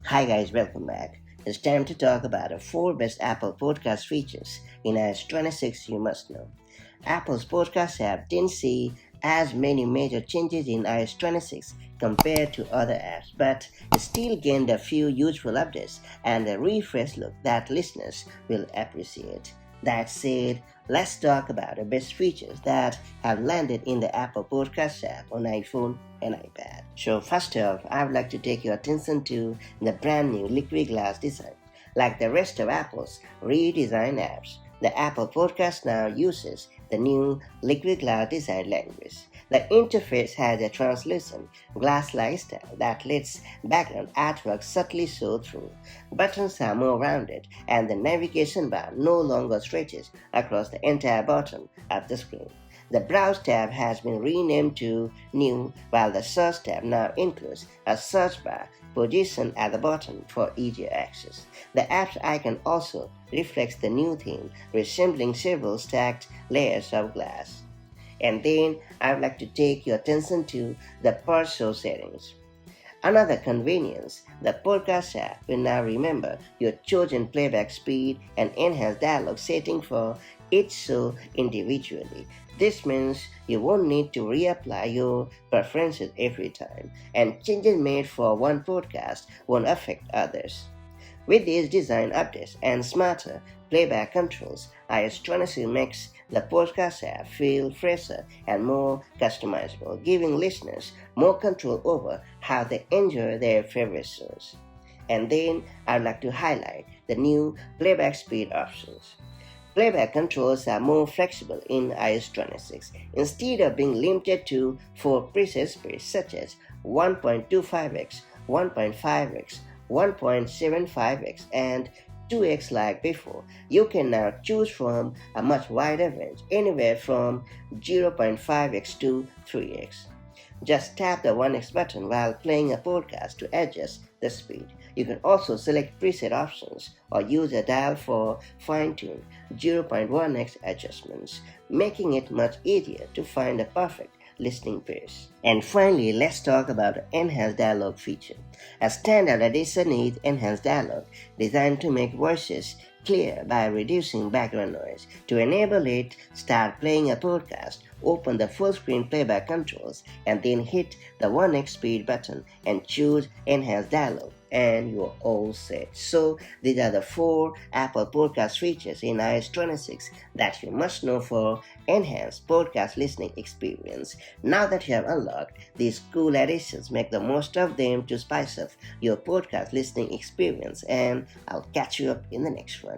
Hi guys, welcome back. It's time to talk about the 4 best Apple podcast features in iOS 26 you must know. Apple's podcast app didn't see as many major changes in iOS 26 compared to other apps, but it still gained a few useful updates and a refreshed look that listeners will appreciate. That said, let's talk about the best features that have landed in the Apple Podcast app on iPhone and iPad. So first off, I would like to take your attention to the brand new liquid glass design. Like the rest of Apple's redesigned apps, the Apple Podcast now uses the new liquid glass design language. The interface has a translucent glass-like style that lets background artwork subtly show through. Buttons are more rounded, and the navigation bar no longer stretches across the entire bottom of the screen. The Browse tab has been renamed to New, while the Search tab now includes a search bar positioned at the bottom for easier access. The app's icon also reflects the new theme, resembling several stacked layers of glass. And then I would like to take your attention to the per show settings. Another convenience, the podcast app will now remember your chosen playback speed and enhance dialogue setting for each show individually. This means you won't need to reapply your preferences every time, and changes made for one podcast won't affect others. With these design updates and smarter playback controls, iOS 26 makes the podcast app feel fresher and more customizable, giving listeners more control over how they enjoy their favorite shows. And then I'd like to highlight the new playback speed options. Playback controls are more flexible in iOS 26. Instead of being limited to 4 preset speeds such as 1.25x, 1.5x, 1.75x, and 2x like before, you can now choose from a much wider range, anywhere from 0.5x to 3x. Just tap the 1x button while playing a podcast to adjust the speed. You can also select preset options or use a dial for fine-tuned 0.1x adjustments, making it much easier to find a perfect listening pace. And finally, let's talk about the Enhanced Dialogue feature. A standard addition is Enhanced Dialogue, designed to make voices clear by reducing background noise. To enable it, start playing a podcast, open the full screen playback controls, and then hit the 1x speed button and choose Enhanced Dialogue, and you're all set. So these are the 4 Apple Podcast features in iOS 26 that you must know for enhanced podcast listening experience. Now that you have unlocked these cool additions, make the most of them to spice up your podcast listening experience, and I'll catch you up in the next one.